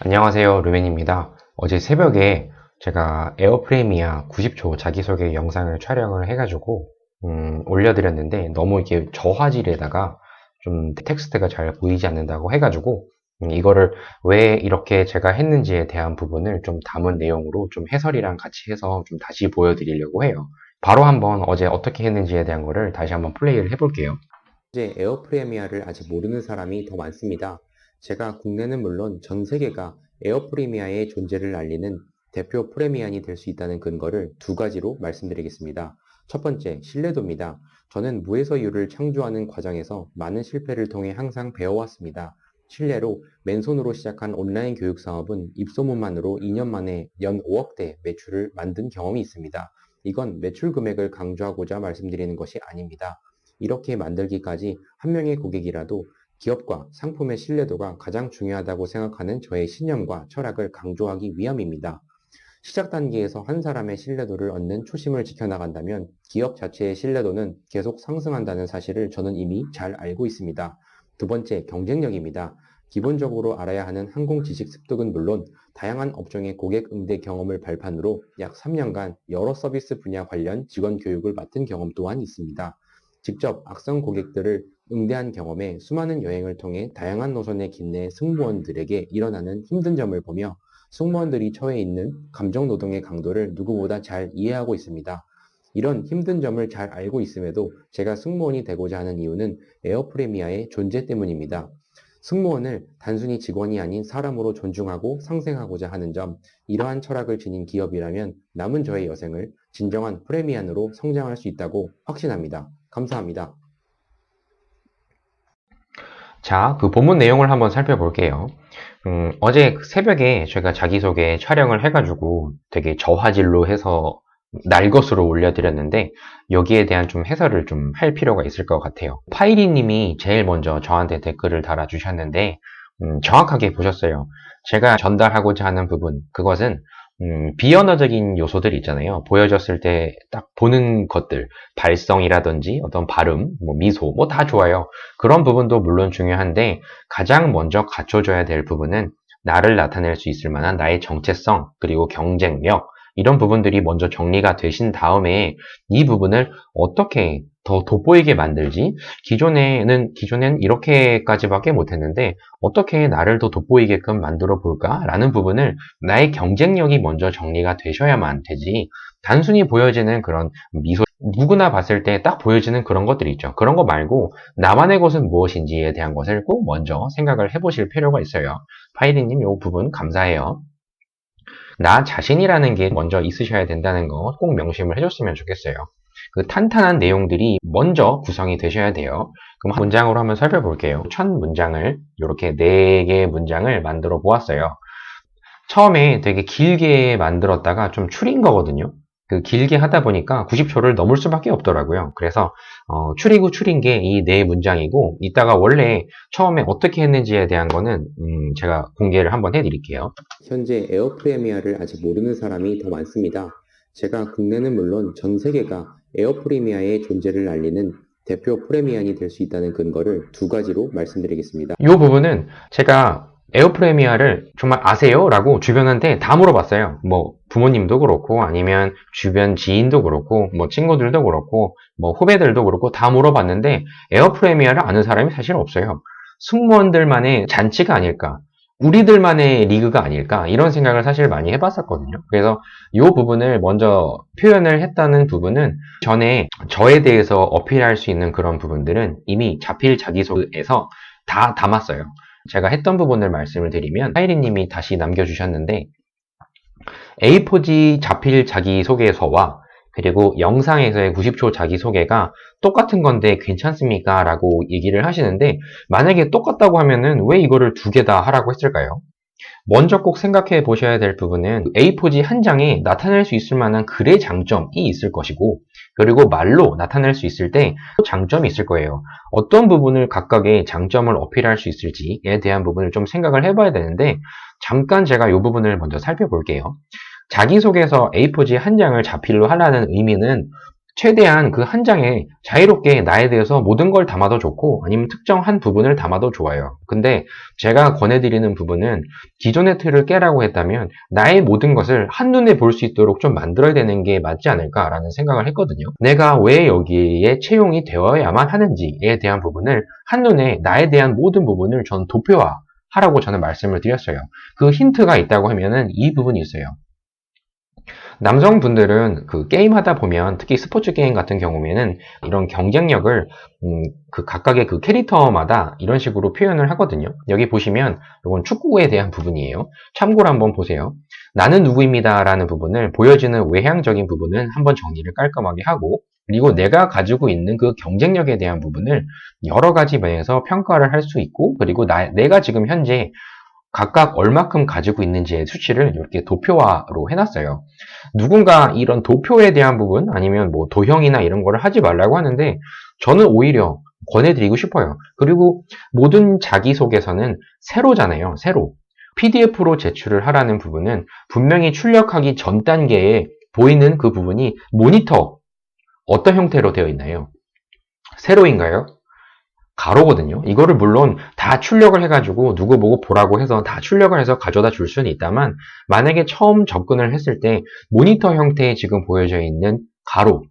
안녕하세요, 루멘입니다. 어제 새벽에 제가 에어프레미아 90초 자기소개 영상을 촬영을 해가지고 올려드렸는데 너무 이게 저화질에다가 좀 텍스트가 잘 보이지 않는다고 해가지고 이거를 왜 이렇게 제가 했는지에 대한 부분을 좀 담은 내용으로 좀 해설이랑 같이 해서 좀 다시 보여드리려고 해요. 바로 한번 어제 어떻게 했는지에 대한 거를 다시 한번 플레이를 해볼게요. 이제 에어프레미아를 아직 모르는 사람이 더 많습니다. 제가 국내는 물론 전 세계가 에어프레미아의 존재를 알리는 대표 프레미안이 될 수 있다는 근거를 두 가지로 말씀드리겠습니다. 첫 번째, 신뢰도입니다. 저는 무에서 유를 창조하는 과정에서 많은 실패를 통해 항상 배워왔습니다. 실례로 맨손으로 시작한 온라인 교육 사업은 입소문만으로 2년 만에 연 5억대 매출을 만든 경험이 있습니다. 이건 매출 금액을 강조하고자 말씀드리는 것이 아닙니다. 이렇게 만들기까지 한 명의 고객이라도 기업과 상품의 신뢰도가 가장 중요하다고 생각하는 저의 신념과 철학을 강조하기 위함입니다. 시작 단계에서 한 사람의 신뢰도를 얻는 초심을 지켜나간다면 기업 자체의 신뢰도는 계속 상승한다는 사실을 저는 이미 잘 알고 있습니다. 두 번째, 경쟁력입니다. 기본적으로 알아야 하는 항공 지식 습득은 물론 다양한 업종의 고객 응대 경험을 발판으로 약 3년간 여러 서비스 분야 관련 직원 교육을 맡은 경험 또한 있습니다. 직접 악성 고객들을 응대한 경험에 수많은 여행을 통해 다양한 노선의 김내 승무원들에게 일어나는 힘든 점을 보며 승무원들이 처해 있는 감정노동의 강도를 누구보다 잘 이해하고 있습니다. 이런 힘든 점을 잘 알고 있음에도 제가 승무원이 되고자 하는 이유는 에어프레미아의 존재 때문입니다. 승무원을 단순히 직원이 아닌 사람으로 존중하고 상생하고자 하는 점, 이러한 철학을 지닌 기업이라면 남은 저의 여생을 진정한 프레미안으로 성장할 수 있다고 확신합니다. 감사합니다. 자, 그 본문 내용을 한번 살펴볼게요. 어제 새벽에 제가 자기소개 촬영을 해가지고 되게 저화질로 해서 날것으로 올려드렸는데 여기에 대한 좀 해설을 좀 할 필요가 있을 것 같아요. 파이리님이 제일 먼저 저한테 댓글을 달아주셨는데 정확하게 보셨어요. 제가 전달하고자 하는 부분, 그것은 비언어적인 요소들 있잖아요. 보여졌을 때 딱 보는 것들, 발성이라든지 어떤 발음, 뭐 미소, 뭐 다 좋아요. 그런 부분도 물론 중요한데 가장 먼저 갖춰줘야 될 부분은 나를 나타낼 수 있을 만한 나의 정체성, 그리고 경쟁력, 이런 부분들이 먼저 정리가 되신 다음에 이 부분을 어떻게 더 돋보이게 만들지? 기존엔 이렇게까지밖에 못했는데 어떻게 나를 더 돋보이게끔 만들어 볼까라는 부분을 나의 경쟁력이 먼저 정리가 되셔야만 되지. 단순히 보여지는 그런 미소, 누구나 봤을 때 딱 보여지는 그런 것들이 있죠. 그런 거 말고 나만의 것은 무엇인지에 대한 것을 꼭 먼저 생각을 해보실 필요가 있어요. 파이리님, 이 부분 감사해요. 나 자신이라는 게 먼저 있으셔야 된다는 거 꼭 명심을 해줬으면 좋겠어요. 그 탄탄한 내용들이 먼저 구성이 되셔야 돼요. 그럼 한 문장으로 한번 살펴볼게요. 첫 문장을 이렇게 4개의 문장을 만들어 보았어요. 처음에 되게 길게 만들었다가 좀 줄인 거거든요. 그 길게 하다 보니까 90초를 넘을 수밖에 없더라고요. 그래서 추리고 추린 게 이 4문장이고 이따가 원래 처음에 어떻게 했는지에 대한 거는 제가 공개를 한번 해드릴게요. 현재 에어프레미아를 아직 모르는 사람이 더 많습니다. 제가 국내는 물론 전 세계가 에어프레미아의 존재를 알리는 대표 프레미안이 될 수 있다는 근거를 두 가지로 말씀드리겠습니다. 이 부분은 제가 에어프레미아를 정말 아세요? 라고 주변한테 다 물어봤어요. 뭐 부모님도 그렇고 아니면 주변 지인도 그렇고 뭐 친구들도 그렇고 뭐 후배들도 그렇고 다 물어봤는데 에어프레미아를 아는 사람이 사실 없어요. 승무원들만의 잔치가 아닐까, 우리들만의 리그가 아닐까, 이런 생각을 사실 많이 해봤었거든요. 그래서 이 부분을 먼저 표현을 했다는 부분은 전에 저에 대해서 어필할 수 있는 그런 부분들은 이미 자필 자기소개에서 다 담았어요. 제가 했던 부분을 말씀을 드리면 하이리님이 다시 남겨주셨는데 A4지 자필 자기소개서와 그리고 영상에서의 90초 자기소개가 똑같은 건데 괜찮습니까? 라고 얘기를 하시는데 만약에 똑같다고 하면은 왜 이거를 두 개 다 하라고 했을까요? 먼저 꼭 생각해 보셔야 될 부분은 A4지 한 장에 나타낼 수 있을 만한 글의 장점이 있을 것이고 그리고 말로 나타낼 수 있을 때 장점이 있을 거예요. 어떤 부분을 각각의 장점을 어필할 수 있을지에 대한 부분을 좀 생각을 해봐야 되는데 잠깐 제가 이 부분을 먼저 살펴볼게요. 자기소개서 A4지 한 장을 자필로 하라는 의미는 최대한 그 한 장에 자유롭게 나에 대해서 모든 걸 담아도 좋고 아니면 특정 한 부분을 담아도 좋아요. 근데 제가 권해드리는 부분은 기존의 틀을 깨라고 했다면 나의 모든 것을 한눈에 볼 수 있도록 좀 만들어야 되는 게 맞지 않을까라는 생각을 했거든요. 내가 왜 여기에 채용이 되어야만 하는지에 대한 부분을 한눈에 나에 대한 모든 부분을 전 도표화하라고 저는 말씀을 드렸어요. 그 힌트가 있다고 하면은 이 부분이 있어요. 남성분들은 그 게임하다 보면 특히 스포츠 게임 같은 경우에는 이런 경쟁력을 그 각각의 그 캐릭터마다 이런 식으로 표현을 하거든요. 여기 보시면 이건 축구에 대한 부분이에요. 참고로 한번 보세요. 나는 누구입니다 라는 부분을 보여지는 외향적인 부분은 한번 정리를 깔끔하게 하고 그리고 내가 가지고 있는 그 경쟁력에 대한 부분을 여러 가지 면에서 평가를 할 수 있고 그리고 내가 지금 현재 각각 얼마큼 가지고 있는지의 수치를 이렇게 도표화로 해놨어요. 누군가 이런 도표에 대한 부분 아니면 뭐 도형이나 이런 거를 하지 말라고 하는데 저는 오히려 권해드리고 싶어요. 그리고 모든 자기소개서는 세로잖아요. 세로. PDF로 제출을 하라는 부분은 분명히 출력하기 전 단계에 보이는 그 부분이 모니터 어떤 형태로 되어 있나요? 세로인가요? 가로거든요. 이거를 물론 다 출력을 해가지고 누구 보고 보라고 해서 다 출력을 해서 가져다 줄 수는 있다만 만약에 처음 접근을 했을 때 모니터 형태에 지금 보여져 있는 가로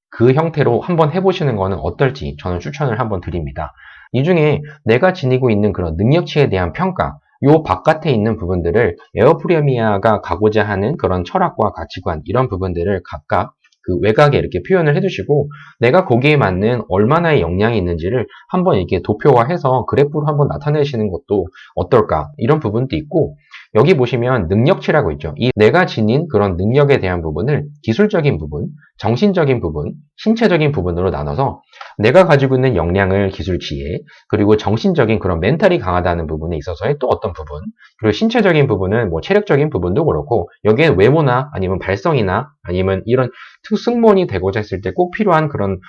그 형태로 한번 해보시는 거는 어떨지 저는 추천을 한번 드립니다. 이 중에 내가 지니고 있는 그런 능력치에 대한 평가 요 바깥에 있는 부분들을 에어프레미아가 가고자 하는 그런 철학과 가치관 이런 부분들을 각각 그 외곽에 이렇게 표현을 해두시고 내가 거기에 맞는 얼마나의 역량이 있는지를 한번 이렇게 도표화해서 그래프로 한번 나타내시는 것도 어떨까 이런 부분도 있고 여기 보시면 능력치라고 있죠. 이 내가 지닌 그런 능력에 대한 부분을 기술적인 부분, 정신적인 부분, 신체적인 부분으로 나눠서 내가 가지고 있는 역량을 기술치에 그리고 정신적인 그런 멘탈이 강하다는 부분에 있어서의 또 어떤 부분 그리고 신체적인 부분은 뭐 체력적인 부분도 그렇고 여기에 외모나 아니면 발성이나 아니면 이런 승무원이 되고자 했을 때 꼭 필요한 그런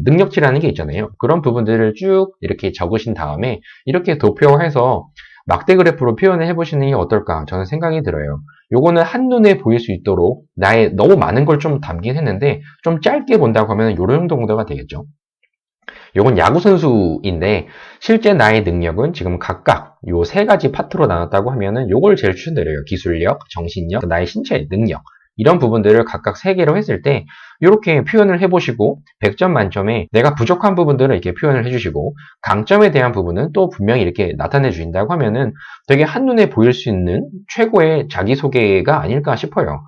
능력치라는 게 있잖아요. 그런 부분들을 쭉 이렇게 적으신 다음에 이렇게 도표화해서 막대 그래프로 표현을 해보시는 게 어떨까 저는 생각이 들어요. 요거는 한눈에 보일 수 있도록 나의 너무 많은 걸 좀 담긴 했는데 좀 짧게 본다고 하면 요런 정도가 되겠죠. 요건 야구선수인데 실제 나의 능력은 지금 각각 요 세 가지 파트로 나눴다고 하면은 요걸 제일 추천드려요. 기술력, 정신력, 나의 신체 능력 이런 부분들을 각각 3개로 했을 때 이렇게 표현을 해보시고 100점 만점에 내가 부족한 부분들을 이렇게 표현을 해주시고 강점에 대한 부분은 또 분명히 이렇게 나타내 주신다고 하면은 되게 한눈에 보일 수 있는 최고의 자기소개가 아닐까 싶어요.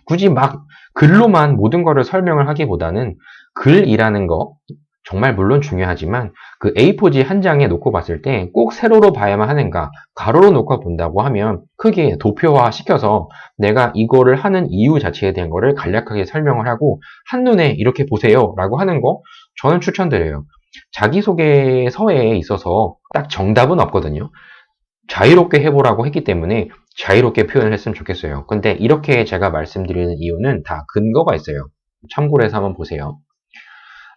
굳이 막 글로만 모든 거를 설명을 하기보다는 글이라는 거 정말 물론 중요하지만 그 A4지 한 장에 놓고 봤을 때 꼭 세로로 봐야만 하는가 가로로 놓고 본다고 하면 크게 도표화 시켜서 내가 이거를 하는 이유 자체에 대한 거를 간략하게 설명을 하고 한눈에 이렇게 보세요 라고 하는 거 저는 추천드려요. 자기소개서에 있어서 딱 정답은 없거든요. 자유롭게 해보라고 했기 때문에 자유롭게 표현을 했으면 좋겠어요. 근데 이렇게 제가 말씀드리는 이유는 다 근거가 있어요. 참고로 해서 한번 보세요.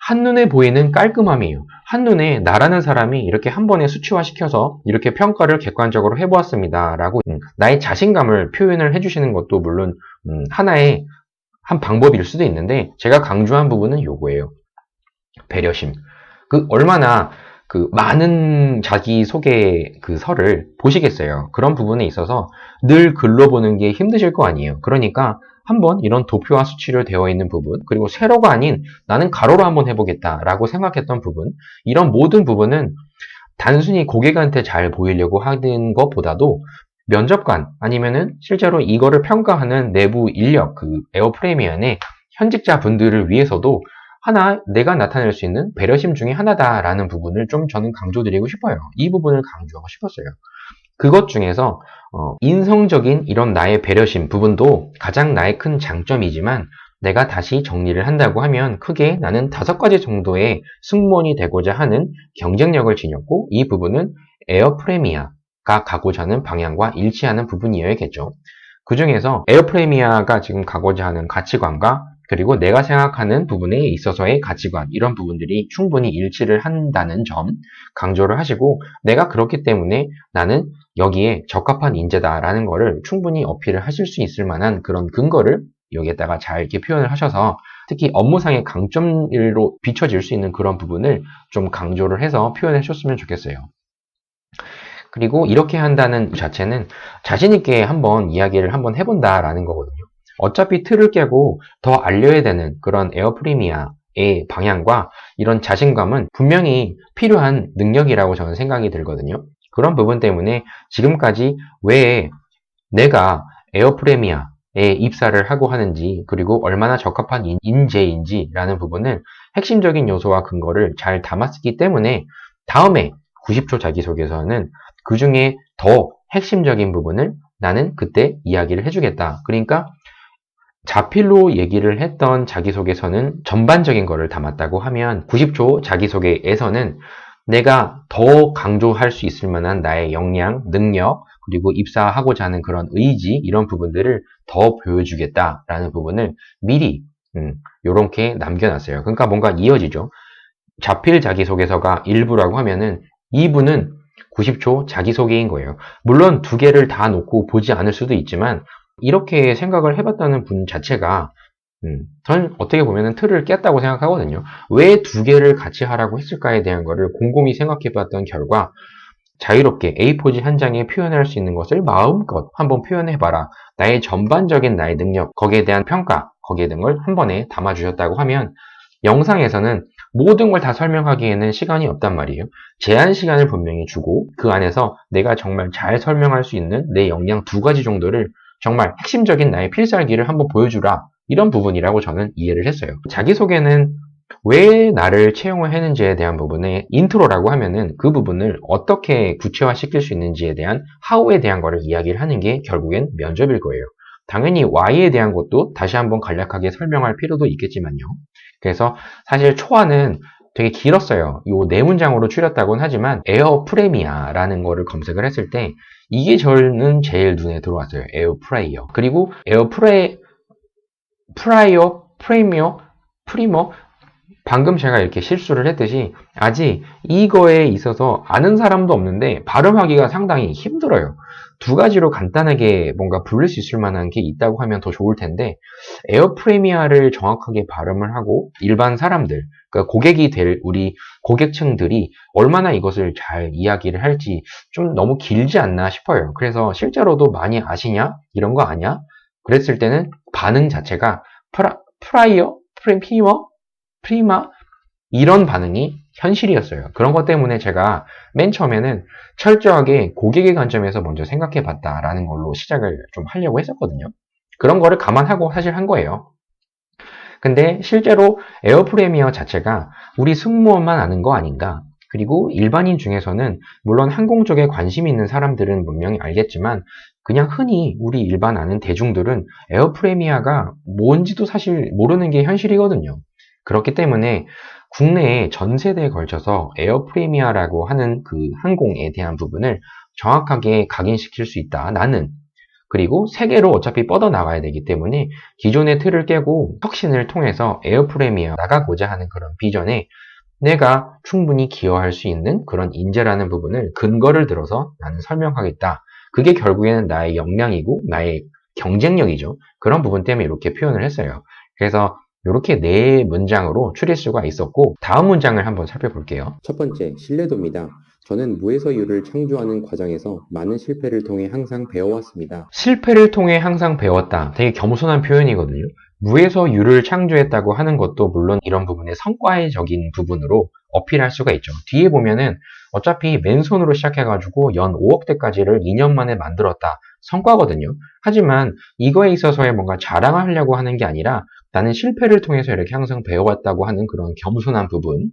한눈에 보이는 깔끔함이에요. 한눈에 나라는 사람이 이렇게 한 번에 수치화시켜서 이렇게 평가를 객관적으로 해보았습니다. 라고 나의 자신감을 표현을 해주시는 것도 물론 하나의 한 방법일 수도 있는데 제가 강조한 부분은 요거예요. 배려심. 그 얼마나 그 많은 자기소개 그 서를 보시겠어요. 그런 부분에 있어서 늘 글로 보는 게 힘드실 거 아니에요. 그러니까 한번 이런 도표와 수치로 되어 있는 부분 그리고 세로가 아닌 나는 가로로 한번 해보겠다라고 생각했던 부분 이런 모든 부분은 단순히 고객한테 잘 보이려고 하는 것보다도 면접관 아니면은 실제로 이거를 평가하는 내부 인력 그 에어프레미안의 현직자 분들을 위해서도 하나 내가 나타낼 수 있는 배려심 중에 하나다라는 부분을 좀 저는 강조드리고 싶어요. 이 부분을 강조하고 싶었어요. 그것 중에서 인성적인 이런 나의 배려심 부분도 가장 나의 큰 장점이지만 내가 다시 정리를 한다고 하면 크게 나는 5가지 정도의 승무원이 되고자 하는 경쟁력을 지녔고 이 부분은 에어프레미아가 가고자 하는 방향과 일치하는 부분이어야겠죠. 그 중에서 에어프레미아가 지금 가고자 하는 가치관과 그리고 내가 생각하는 부분에 있어서의 가치관 이런 부분들이 충분히 일치를 한다는 점 강조를 하시고 내가 그렇기 때문에 나는 여기에 적합한 인재다라는 거를 충분히 어필을 하실 수 있을 만한 그런 근거를 여기에다가 잘 이렇게 표현을 하셔서 특히 업무상의 강점으로 비춰질 수 있는 그런 부분을 좀 강조를 해서 표현해 줬으면 좋겠어요. 그리고 이렇게 한다는 자체는 자신있게 한번 이야기를 한번 해본다라는 거거든요. 어차피 틀을 깨고 더 알려야 되는 그런 에어프리미아의 방향과 이런 자신감은 분명히 필요한 능력이라고 저는 생각이 들거든요. 그런 부분 때문에 지금까지 왜 내가 에어프레미아에 입사를 하고 하는지, 그리고 얼마나 적합한 인재인지라는 부분을 핵심적인 요소와 근거를 잘 담았기 때문에 다음에 90초 자기소개서는 그 중에 더 핵심적인 부분을 나는 그때 이야기를 해주겠다. 그러니까 자필로 얘기를 했던 자기소개서는 전반적인 거를 담았다고 하면 90초 자기소개에서는 내가 더 강조할 수 있을 만한 나의 역량, 능력, 그리고 입사하고자 하는 그런 의지, 이런 부분들을 더 보여주겠다라는 부분을 미리 요렇게 남겨놨어요. 그러니까 뭔가 이어지죠. 자필 자기소개서가 1부라고 하면은 2부는 90초 자기소개인 거예요. 물론 두 개를 다 놓고 보지 않을 수도 있지만 이렇게 생각을 해봤다는 분 자체가 저는 어떻게 보면 틀을 깼다고 생각하거든요. 왜 두 개를 같이 하라고 했을까에 대한 거를 곰곰이 생각해봤던 결과 자유롭게 A4지 한 장에 표현할 수 있는 것을 마음껏 한번 표현해봐라. 나의 전반적인 나의 능력, 거기에 대한 평가, 거기에 대한 걸 한 번에 담아주셨다고 하면 영상에서는 모든 걸 다 설명하기에는 시간이 없단 말이에요. 제한 시간을 분명히 주고 그 안에서 내가 정말 잘 설명할 수 있는 내 역량 두 가지 정도를 정말 핵심적인 나의 필살기를 한번 보여주라. 이런 부분이라고 저는 이해를 했어요. 자기소개는 왜 나를 채용을 했는지에 대한 부분에 인트로라고 하면은 그 부분을 어떻게 구체화시킬 수 있는지에 대한 how에 대한 거를 이야기를 하는 게 결국엔 면접일 거예요. 당연히 why에 대한 것도 다시 한번 간략하게 설명할 필요도 있겠지만요. 그래서 사실 초안은 되게 길었어요. 요 네 문장으로 줄였다고는 하지만 에어프레미아라는 거를 검색을 했을 때 이게 저는 제일 눈에 들어왔어요. 에어프라이어. 그리고 프라이어, 프리미어, 프리머, 방금 제가 이렇게 실수를 했듯이 아직 이거에 있어서 아는 사람도 없는데 발음하기가 상당히 힘들어요. 두 가지로 간단하게 뭔가 부를 수 있을 만한 게 있다고 하면 더 좋을 텐데 에어프레미아를 정확하게 발음을 하고 일반 사람들, 그러니까 고객이 될 우리 고객층들이 얼마나 이것을 잘 이야기를 할지 좀 너무 길지 않나 싶어요. 그래서 실제로도 많이 아시냐? 이런 거 아냐? 그랬을 때는 반응 자체가 프라이어? 프리미어? 프리마? 이런 반응이 현실이었어요. 그런 것 때문에 제가 맨 처음에는 철저하게 고객의 관점에서 먼저 생각해 봤다라는 걸로 시작을 좀 하려고 했었거든요. 그런 거를 감안하고 사실 한 거예요. 근데 실제로 에어프레미어 자체가 우리 승무원만 아는 거 아닌가? 그리고 일반인 중에서는 물론 항공 쪽에 관심 있는 사람들은 분명히 알겠지만 그냥 흔히 우리 일반 아는 대중들은 에어프레미아가 뭔지도 사실 모르는 게 현실이거든요. 그렇기 때문에 국내에 전 세대에 걸쳐서 에어프레미아라고 하는 그 항공에 대한 부분을 정확하게 각인시킬 수 있다. 나는. 그리고 세계로 어차피 뻗어나가야 되기 때문에 기존의 틀을 깨고 혁신을 통해서 에어프레미어 나가고자 하는 그런 비전에 내가 충분히 기여할 수 있는 그런 인재라는 부분을 근거를 들어서 나는 설명하겠다. 그게 결국에는 나의 역량이고 나의 경쟁력이죠. 그런 부분 때문에 이렇게 표현을 했어요. 그래서 이렇게 네 문장으로 추릴 수가 있었고 다음 문장을 한번 살펴볼게요. 첫 번째, 신뢰도입니다. 저는 무에서 유를 창조하는 과정에서 많은 실패를 통해 항상 배워왔습니다. 실패를 통해 항상 배웠다. 되게 겸손한 표현이거든요. 무에서 유를 창조했다고 하는 것도 물론 이런 부분의 성과적인 부분으로 어필할 수가 있죠. 뒤에 보면은 어차피 맨손으로 시작해가지고 연 5억대까지를 2년 만에 만들었다. 성과거든요. 하지만 이거에 있어서의 뭔가 자랑하려고 하는 게 아니라 나는 실패를 통해서 이렇게 항상 배워왔다고 하는 그런 겸손한 부분.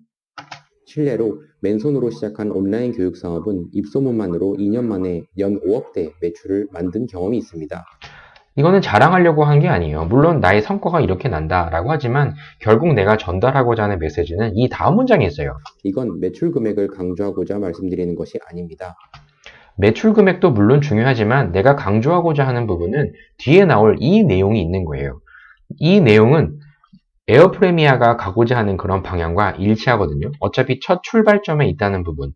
실례로 맨손으로 시작한 온라인 교육 사업은 입소문만으로 2년 만에 연 5억대 매출을 만든 경험이 있습니다. 이거는 자랑하려고 한 게 아니에요. 물론 나의 성과가 이렇게 난다라고 하지만 결국 내가 전달하고자 하는 메시지는 이 다음 문장에 있어요. 이건 매출 금액을 강조하고자 말씀드리는 것이 아닙니다. 매출 금액도 물론 중요하지만 내가 강조하고자 하는 부분은 뒤에 나올 이 내용이 있는 거예요. 이 내용은 에어프레미아가 가고자 하는 그런 방향과 일치하거든요. 어차피 첫 출발점에 있다는 부분.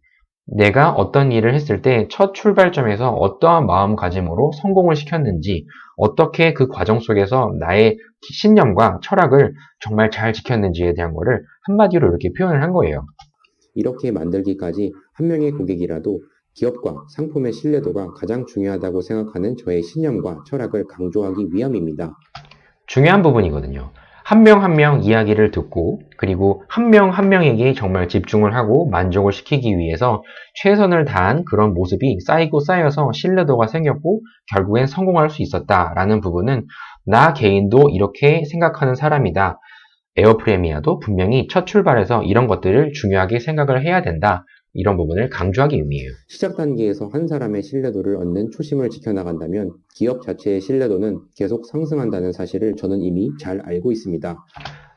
내가 어떤 일을 했을 때 첫 출발점에서 어떠한 마음가짐으로 성공을 시켰는지, 어떻게 그 과정 속에서 나의 신념과 철학을 정말 잘 지켰는지에 대한 거를 한마디로 이렇게 표현을 한 거예요. 이렇게 만들기까지 한 명의 고객이라도 기업과 상품의 신뢰도가 가장 중요하다고 생각하는 저의 신념과 철학을 강조하기 위함입니다. 중요한 부분이거든요. 한 명 한 명 이야기를 듣고 그리고 한 명 한 명에게 정말 집중을 하고 만족을 시키기 위해서 최선을 다한 그런 모습이 쌓이고 쌓여서 신뢰도가 생겼고 결국엔 성공할 수 있었다라는 부분은 나 개인도 이렇게 생각하는 사람이다. 에어프레미아도 분명히 첫 출발에서 이런 것들을 중요하게 생각을 해야 된다. 이런 부분을 강조하기 의미해요. 시작 단계에서 한 사람의 신뢰도를 얻는 초심을 지켜나간다면 기업 자체의 신뢰도는 계속 상승한다는 사실을 저는 이미 잘 알고 있습니다.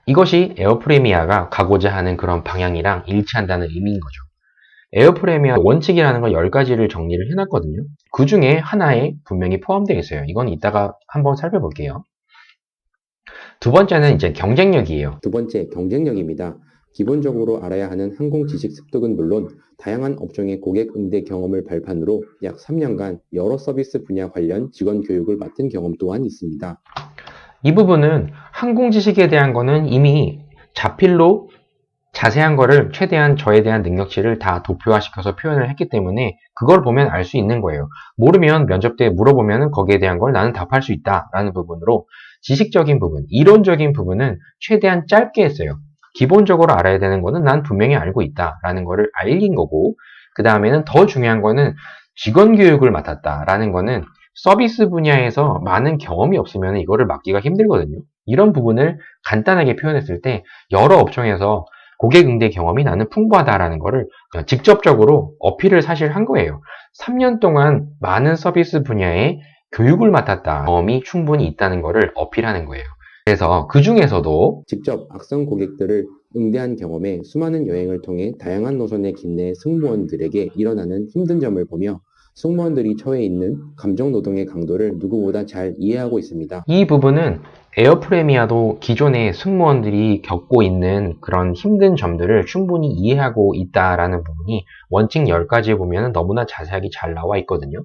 이것이 에어프레미아가 가고자 하는 그런 방향이랑 일치한다는 의미인 거죠. 에어프레미아 원칙이라는 걸 10가지를 정리를 해놨거든요. 그 중에 하나에 분명히 포함되어 있어요. 이건 이따가 한번 살펴볼게요. 두 번째는 이제 경쟁력이에요. 두 번째, 경쟁력입니다. 기본적으로 알아야 하는 항공 지식 습득은 물론 다양한 업종의 고객 응대 경험을 발판으로 약 3년간 여러 서비스 분야 관련 직원 교육을 맡은 경험 또한 있습니다. 이 부분은 항공 지식에 대한 거는 이미 자필로 자세한 거를 최대한 저에 대한 능력치를 다 도표화시켜서 표현을 했기 때문에 그걸 보면 알 수 있는 거예요. 모르면 면접 때 물어보면 거기에 대한 걸 나는 답할 수 있다라는 부분으로 지식적인 부분, 이론적인 부분은 최대한 짧게 했어요. 기본적으로 알아야 되는 거는 난 분명히 알고 있다라는 거를 알린 거고 그 다음에는 더 중요한 거는 직원 교육을 맡았다라는 거는 서비스 분야에서 많은 경험이 없으면 이거를 맡기가 힘들거든요. 이런 부분을 간단하게 표현했을 때 여러 업종에서 고객 응대 경험이 나는 풍부하다라는 거를 직접적으로 어필을 사실 한 거예요. 3년 동안 많은 서비스 분야에 교육을 맡았다. 경험이 충분히 있다는 거를 어필하는 거예요. 그래서 그 중에서도 직접 악성 고객들을 응대한 경험에 수많은 여행을 통해 다양한 노선의 김내 승무원들에게 일어나는 힘든 점을 보며 승무원들이 처해 있는 감정 노동의 강도를 누구보다 잘 이해하고 있습니다. 이 부분은 에어프레미아도 기존의 승무원들이 겪고 있는 그런 힘든 점들을 충분히 이해하고 있다라는 부분이 원칙 10가지에 보면 너무나 자세하게 잘 나와 있거든요.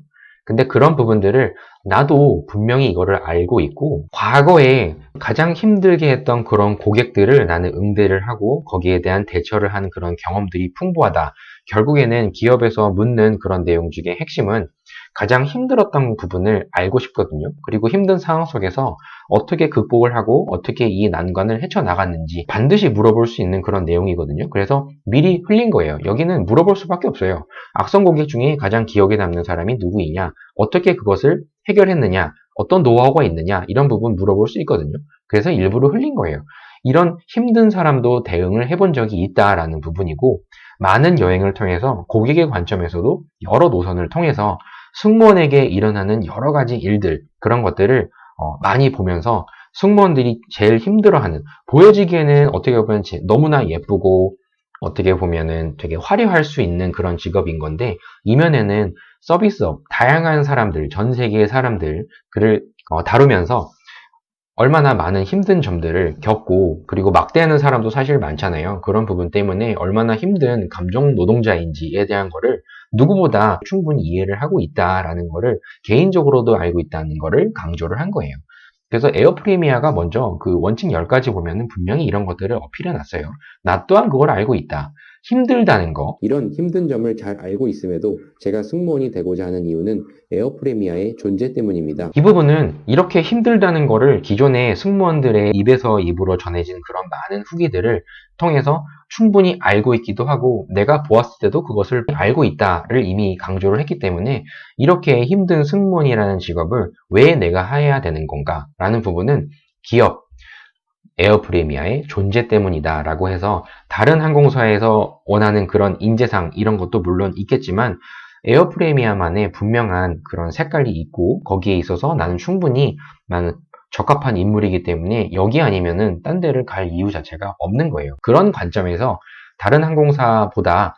근데 그런 부분들을 나도 분명히 이거를 알고 있고 과거에 가장 힘들게 했던 그런 고객들을 나는 응대를 하고 거기에 대한 대처를 하는 그런 경험들이 풍부하다. 결국에는 기업에서 묻는 그런 내용 중에 핵심은 가장 힘들었던 부분을 알고 싶거든요. 그리고 힘든 상황 속에서 어떻게 극복을 하고 어떻게 이 난관을 헤쳐나갔는지 반드시 물어볼 수 있는 그런 내용이거든요. 그래서 미리 흘린 거예요. 여기는 물어볼 수밖에 없어요. 악성 고객 중에 가장 기억에 남는 사람이 누구이냐, 어떻게 그것을 해결했느냐, 어떤 노하우가 있느냐, 이런 부분 물어볼 수 있거든요. 그래서 일부러 흘린 거예요. 이런 힘든 사람도 대응을 해본 적이 있다라는 부분이고, 많은 여행을 통해서 고객의 관점에서도 여러 노선을 통해서 승무원에게 일어나는 여러 가지 일들, 그런 것들을 많이 보면서 승무원들이 제일 힘들어하는, 보여지기에는 어떻게 보면 너무나 예쁘고 어떻게 보면은 되게 화려할 수 있는 그런 직업인 건데, 이면에는 서비스업, 다양한 사람들, 전 세계의 사람들, 그를 다루면서 얼마나 많은 힘든 점들을 겪고, 그리고 막대하는 사람도 사실 많잖아요. 그런 부분 때문에 얼마나 힘든 감정 노동자인지에 대한 거를 누구보다 충분히 이해를 하고 있다라는 거를 개인적으로도 알고 있다는 거를 강조를 한 거예요. 그래서 에어프리미아가 먼저 그 원칙 10가지 보면은 분명히 이런 것들을 어필해 놨어요. 나 또한 그걸 알고 있다. 힘들다는 거. 이런 힘든 점을 잘 알고 있음에도 제가 승무원이 되고자 하는 이유는 에어프레미아의 존재 때문입니다. 이 부분은 이렇게 힘들다는 거를 기존의 승무원들의 입에서 입으로 전해진 그런 많은 후기들을 통해서 충분히 알고 있기도 하고 내가 보았을 때도 그것을 알고 있다를 이미 강조를 했기 때문에 이렇게 힘든 승무원이라는 직업을 왜 내가 해야 되는 건가 라는 부분은 기업, 에어프레미아의 존재 때문이다 라고 해서 다른 항공사에서 원하는 그런 인재상 이런 것도 물론 있겠지만 에어프레미아만의 분명한 그런 색깔이 있고 거기에 있어서 나는 적합한 인물이기 때문에 여기 아니면은 딴 데를 갈 이유 자체가 없는 거예요. 그런 관점에서 다른 항공사보다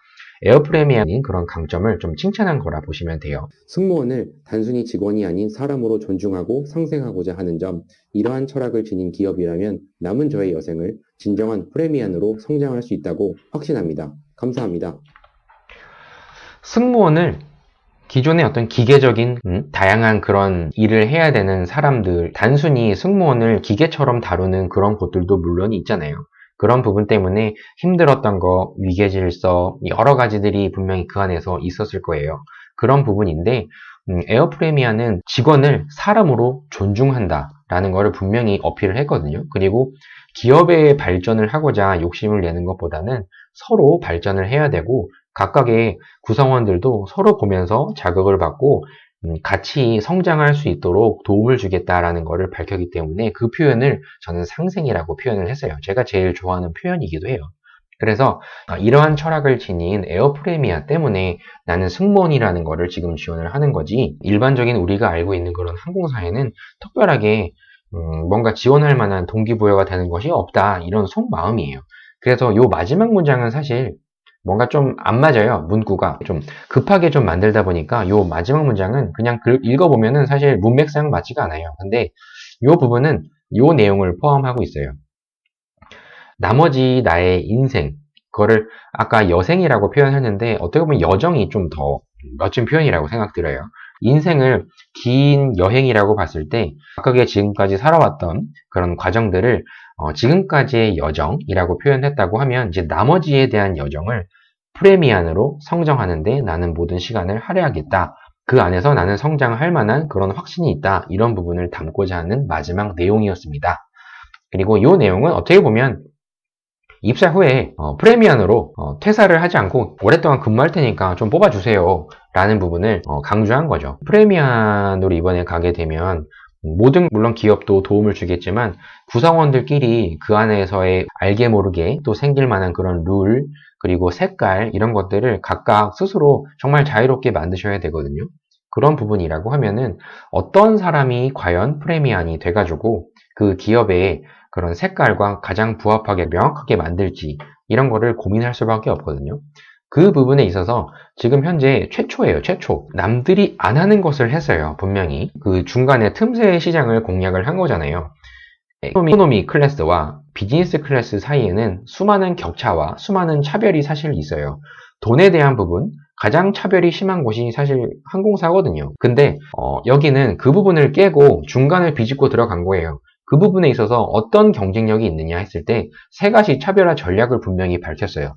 에어프레미아인 그런 강점을 좀 칭찬한 거라 보시면 돼요. 승무원을 단순히 직원이 아닌 사람으로 존중하고 상생하고자 하는 점, 이러한 철학을 지닌 기업이라면 남은 저의 여생을 진정한 프레미안으로 성장할 수 있다고 확신합니다. 감사합니다. 승무원을 기존의 어떤 기계적인 다양한 그런 일을 해야 되는 사람들, 단순히 승무원을 기계처럼 다루는 그런 곳들도 물론 있잖아요. 그런 부분 때문에 힘들었던 거, 위계질서, 여러 가지들이 분명히 그 안에서 있었을 거예요. 그런 부분인데 에어프레미아는 직원을 사람으로 존중한다라는 것을 분명히 어필을 했거든요. 그리고 기업의 발전을 하고자 욕심을 내는 것보다는 서로 발전을 해야 되고 각각의 구성원들도 서로 보면서 자극을 받고 같이 성장할 수 있도록 도움을 주겠다라는 것을 밝혔기 때문에 그 표현을 저는 상생이라고 표현을 했어요. 제가 제일 좋아하는 표현이기도 해요. 그래서 이러한 철학을 지닌 에어프레미아 때문에 나는 승무원이라는 거를 지금 지원을 하는 거지, 일반적인 우리가 알고 있는 그런 항공사에는 특별하게 뭔가 지원할 만한 동기부여가 되는 것이 없다, 이런 속마음이에요. 그래서 요 마지막 문장은 사실 뭔가 좀 안 맞아요. 문구가 좀 급하게 좀 만들다 보니까 요 마지막 문장은 그냥 읽어보면은 사실 문맥상 맞지가 않아요. 근데 요 부분은 요 내용을 포함하고 있어요. 나머지 나의 인생, 그거를 아까 여생이라고 표현했는데 어떻게 보면 여정이 좀 더 멋진 표현이라고 생각들어요. 인생을 긴 여행이라고 봤을 때 각각의 지금까지 살아왔던 그런 과정들을 지금까지의 여정이라고 표현했다고 하면 이제 나머지에 대한 여정을 프레미안으로 성정하는데 나는 모든 시간을 할애하겠다. 그 안에서 나는 성장할 만한 그런 확신이 있다. 이런 부분을 담고자 하는 마지막 내용이었습니다. 그리고 이 내용은 어떻게 보면 입사 후에 프레미안으로 퇴사를 하지 않고 오랫동안 근무할 테니까 좀 뽑아주세요 라는 부분을 강조한 거죠. 프레미안으로 이번에 가게 되면 모든 물론 기업도 도움을 주겠지만 구성원들끼리 그 안에서의 알게 모르게 또 생길 만한 그런 룰, 그리고 색깔, 이런 것들을 각각 스스로 정말 자유롭게 만드셔야 되거든요. 그런 부분이라고 하면은 어떤 사람이 과연 프레미안이 돼가지고 그 기업의 그런 색깔과 가장 부합하게 명확하게 만들지, 이런 거를 고민할 수밖에 없거든요. 그 부분에 있어서 지금 현재 최초예요, 최초. 남들이 안 하는 것을 했어요, 분명히. 그 중간에 틈새 시장을 공략을 한 거잖아요. 이코노미 클래스와 비즈니스 클래스 사이에는 수많은 격차와 수많은 차별이 사실 있어요. 돈에 대한 부분, 가장 차별이 심한 곳이 사실 항공사거든요. 근데 여기는 그 부분을 깨고 중간을 비집고 들어간 거예요. 그 부분에 있어서 어떤 경쟁력이 있느냐 했을 때 세 가지 차별화 전략을 분명히 밝혔어요.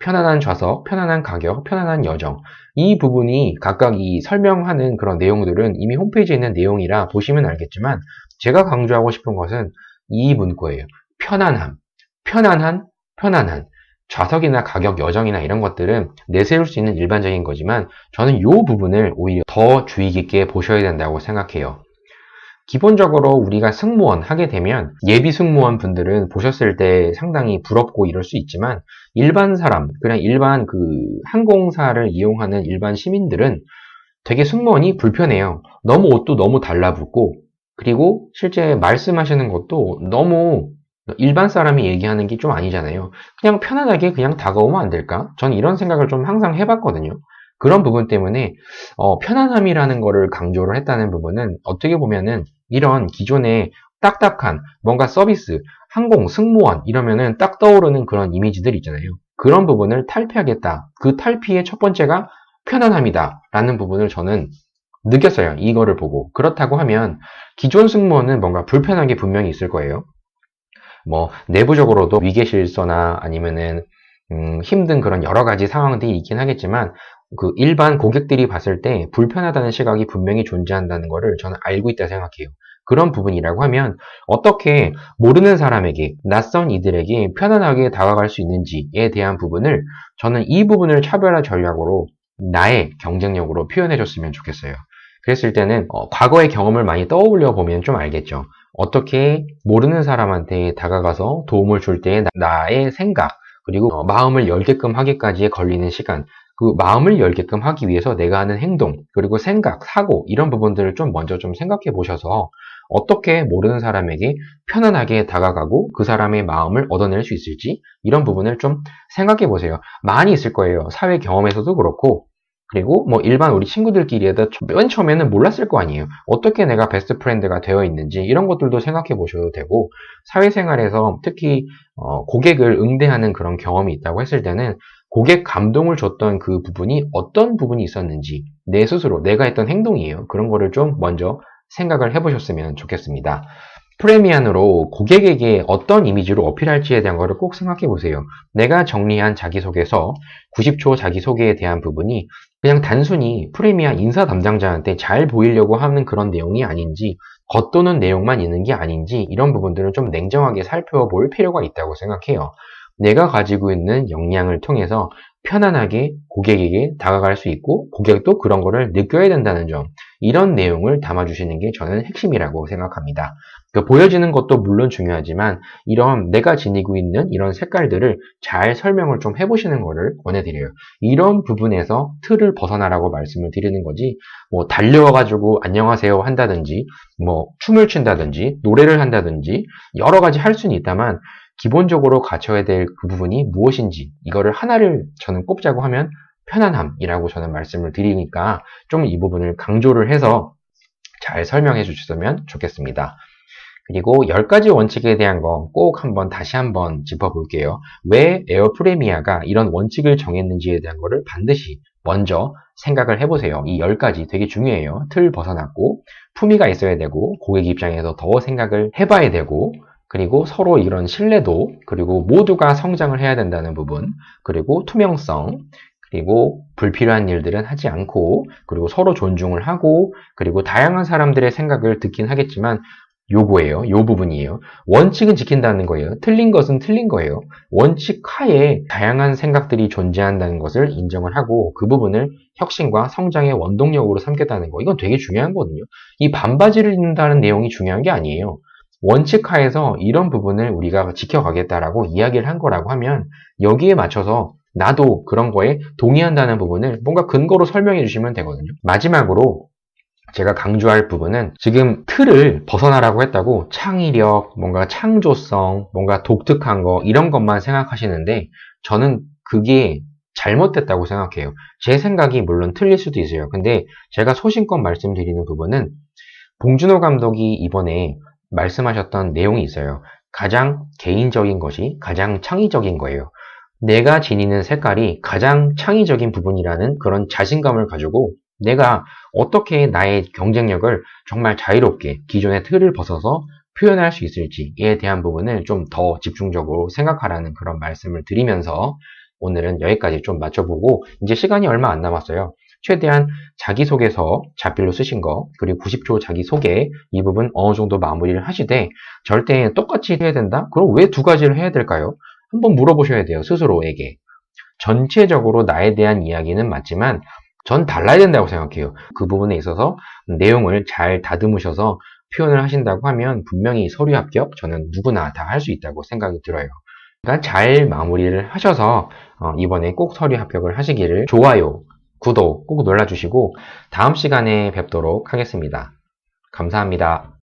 편안한 좌석, 편안한 가격, 편안한 여정. 이 부분이 각각 이 설명하는 그런 내용들은 이미 홈페이지에 있는 내용이라 보시면 알겠지만 제가 강조하고 싶은 것은 이 문구예요. 편안함, 편안한, 편안한. 좌석이나 가격, 여정이나 이런 것들은 내세울 수 있는 일반적인 거지만 저는 이 부분을 오히려 더 주의 깊게 보셔야 된다고 생각해요. 기본적으로 우리가 승무원 하게 되면 예비 승무원 분들은 보셨을 때 상당히 부럽고 이럴 수 있지만 일반 사람, 그냥 일반 그 항공사를 이용하는 일반 시민들은 되게 승무원이 불편해요. 너무 옷도 너무 달라붙고, 그리고 실제 말씀하시는 것도 너무 일반 사람이 얘기하는 게 좀 아니잖아요. 그냥 편안하게 그냥 다가오면 안 될까? 전 이런 생각을 좀 항상 해봤거든요. 그런 부분 때문에 편안함이라는 거를 강조를 했다는 부분은 어떻게 보면은 이런 기존의 딱딱한 뭔가 서비스, 항공, 승무원 이러면은 딱 떠오르는 그런 이미지들 있잖아요. 그런 부분을 탈피하겠다. 그 탈피의 첫 번째가 편안함이다 라는 부분을 저는 느꼈어요. 이거를 보고. 그렇다고 하면 기존 승무원은 뭔가 불편한 게 분명히 있을 거예요. 뭐 내부적으로도 위계질서나 아니면은 힘든 그런 여러 가지 상황들이 있긴 하겠지만 그 일반 고객들이 봤을 때 불편하다는 시각이 분명히 존재한다는 것을 저는 알고 있다 생각해요. 그런 부분이라고 하면 어떻게 모르는 사람에게, 낯선 이들에게 편안하게 다가갈 수 있는지에 대한 부분을 저는 이 부분을 차별화 전략으로 나의 경쟁력으로 표현해 줬으면 좋겠어요. 그랬을 때는 과거의 경험을 많이 떠올려 보면 좀 알겠죠. 어떻게 모르는 사람한테 다가가서 도움을 줄 때의 나의 생각, 그리고 마음을 열게끔 하기까지에 걸리는 시간, 그 마음을 열게끔 하기 위해서 내가 하는 행동, 그리고 생각, 사고, 이런 부분들을 좀 먼저 좀 생각해 보셔서 어떻게 모르는 사람에게 편안하게 다가가고 그 사람의 마음을 얻어낼 수 있을지, 이런 부분을 좀 생각해 보세요. 많이 있을 거예요. 사회 경험에서도 그렇고, 그리고 뭐 일반 우리 친구들끼리에도 맨 처음에는 몰랐을 거 아니에요. 어떻게 내가 베스트 프렌드가 되어 있는지 이런 것들도 생각해 보셔도 되고, 사회생활에서 특히 고객을 응대하는 그런 경험이 있다고 했을 때는 고객 감동을 줬던 그 부분이 어떤 부분이 있었는지 내 스스로 내가 했던 행동이에요. 그런 거를 좀 먼저 생각을 해보셨으면 좋겠습니다. 프레미안으로 고객에게 어떤 이미지로 어필할지에 대한 거를 꼭 생각해 보세요. 내가 정리한 자기소개서 90초 자기소개에 대한 부분이 그냥 단순히 프레미안 인사 담당자한테 잘 보이려고 하는 그런 내용이 아닌지 겉도는 내용만 있는 게 아닌지 이런 부분들은 좀 냉정하게 살펴볼 필요가 있다고 생각해요. 내가 가지고 있는 역량을 통해서 편안하게 고객에게 다가갈 수 있고 고객도 그런 거를 느껴야 된다는 점 이런 내용을 담아주시는 게 저는 핵심이라고 생각합니다. 보여지는 것도 물론 중요하지만 이런 내가 지니고 있는 이런 색깔들을 잘 설명을 좀 해보시는 것을 권해드려요. 이런 부분에서 틀을 벗어나라고 말씀을 드리는 거지 뭐 달려와가지고 안녕하세요 한다든지 뭐 춤을 춘다든지 노래를 한다든지 여러 가지 할 수는 있다만 기본적으로 갖춰야 될 그 부분이 무엇인지 이거를 하나를 저는 꼽자고 하면 편안함이라고 저는 말씀을 드리니까 좀 이 부분을 강조를 해서 잘 설명해 주셨으면 좋겠습니다. 그리고 10가지 원칙에 대한 거 꼭 다시 한번 짚어볼게요. 왜 에어 프레미아가 이런 원칙을 정했는지에 대한 거를 반드시 먼저 생각을 해보세요. 이 10가지 되게 중요해요. 틀 벗어났고 품위가 있어야 되고 고객 입장에서 더 생각을 해봐야 되고 그리고 서로 이런 신뢰도 그리고 모두가 성장을 해야 된다는 부분 그리고 투명성 그리고 불필요한 일들은 하지 않고 그리고 서로 존중을 하고 그리고 다양한 사람들의 생각을 듣긴 하겠지만 요거예요. 요 부분이에요. 원칙은 지킨다는 거예요. 틀린 것은 틀린 거예요. 원칙 하에 다양한 생각들이 존재한다는 것을 인정을 하고 그 부분을 혁신과 성장의 원동력으로 삼겠다는 거. 이건 되게 중요한 거거든요. 이 반바지를 입는다는 내용이 중요한 게 아니에요. 원칙 하에서 이런 부분을 우리가 지켜가겠다라고 이야기를 한 거라고 하면 여기에 맞춰서 나도 그런 거에 동의한다는 부분을 뭔가 근거로 설명해 주시면 되거든요. 마지막으로 제가 강조할 부분은 지금 틀을 벗어나라고 했다고 창의력, 뭔가 창조성, 뭔가 독특한 거 이런 것만 생각하시는데 저는 그게 잘못됐다고 생각해요. 제 생각이 물론 틀릴 수도 있어요. 근데 제가 소신껏 말씀드리는 부분은 봉준호 감독이 이번에 말씀하셨던 내용이 있어요. 가장 개인적인 것이 가장 창의적인 거예요. 내가 지니는 색깔이 가장 창의적인 부분이라는 그런 자신감을 가지고 내가 어떻게 나의 경쟁력을 정말 자유롭게 기존의 틀을 벗어서 표현할 수 있을지에 대한 부분을 좀 더 집중적으로 생각하라는 그런 말씀을 드리면서 오늘은 여기까지 좀 맞춰보고 이제 시간이 얼마 안 남았어요. 최대한 자기소개서 자필로 쓰신 거 그리고 90초 자기소개 이 부분 어느 정도 마무리를 하시되 절대 똑같이 해야 된다? 그럼 왜 두 가지를 해야 될까요? 한번 물어보셔야 돼요. 스스로에게. 전체적으로 나에 대한 이야기는 맞지만 전 달라야 된다고 생각해요. 그 부분에 있어서 내용을 잘 다듬으셔서 표현을 하신다고 하면 분명히 서류 합격 저는 누구나 다 할 수 있다고 생각이 들어요. 그러니까 잘 마무리를 하셔서 이번에 꼭 서류 합격을 하시기를 좋아요, 구독 꼭 눌러주시고 다음 시간에 뵙도록 하겠습니다. 감사합니다.